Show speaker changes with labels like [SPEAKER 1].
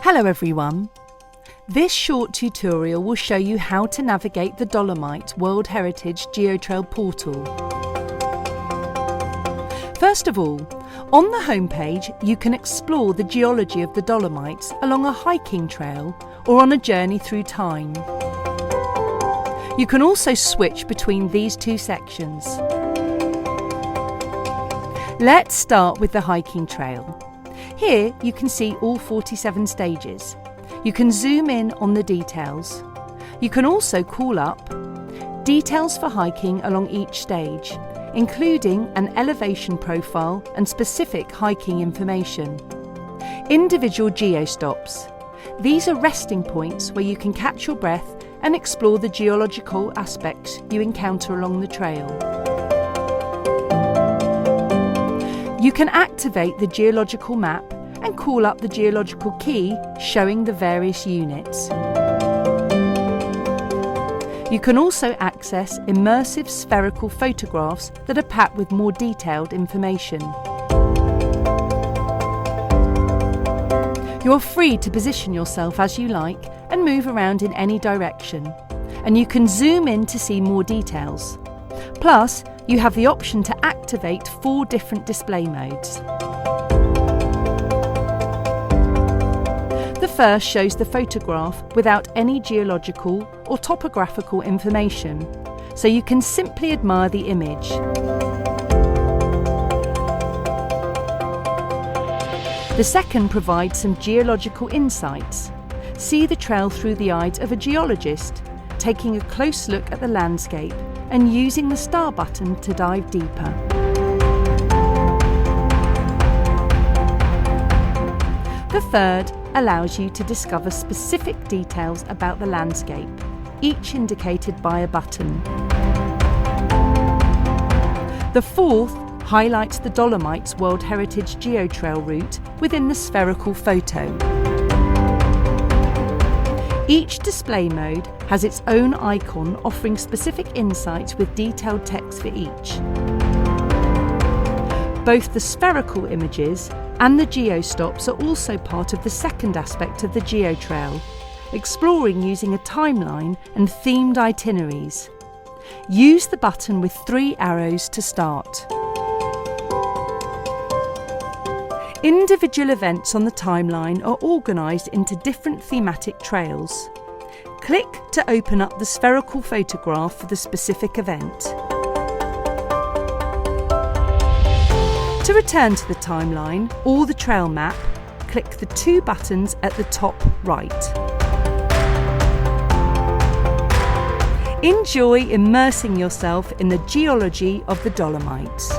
[SPEAKER 1] Hello everyone. This short tutorial will show you how to navigate the Dolomites World Heritage Geotrail portal. First of all, on the homepage you can explore the geology of the Dolomites along a hiking trail or on a journey through time. You can also switch between these two sections. Let's start with the hiking trail. Here you can see all 47 stages. You can zoom in on the details. You can also call up details for hiking along each stage, including an elevation profile and specific hiking information. Individual geostops. These are resting points where you can catch your breath and explore the geological aspects you encounter along the trail. You can activate the geological map and call up the geological key showing the various units. You can also access immersive spherical photographs that are packed with more detailed information. You're free to position yourself as you like and move around in any direction, and you can zoom in to see more details. Plus, you have the option to activate 4 different display modes. The first shows the photograph without any geological or topographical information, so you can simply admire the image. The second provides some geological insights. See the trail through the eyes of a geologist, taking a close look at the landscape and using the star button to dive deeper. The third allows you to discover specific details about the landscape, each indicated by a button. The fourth highlights the Dolomites World Heritage Geotrail route within the spherical photo. Each display mode has its own icon offering specific insights with detailed text for each. Both the spherical images and the geostops are also part of the second aspect of the geotrail, exploring using a timeline and themed itineraries. Use the button with 3 arrows to start. Individual events on the timeline are organised into different thematic trails. Click to open up the spherical photograph for the specific event. To return to the timeline or the trail map, click the 2 buttons at the top right. Enjoy immersing yourself in the geology of the Dolomites.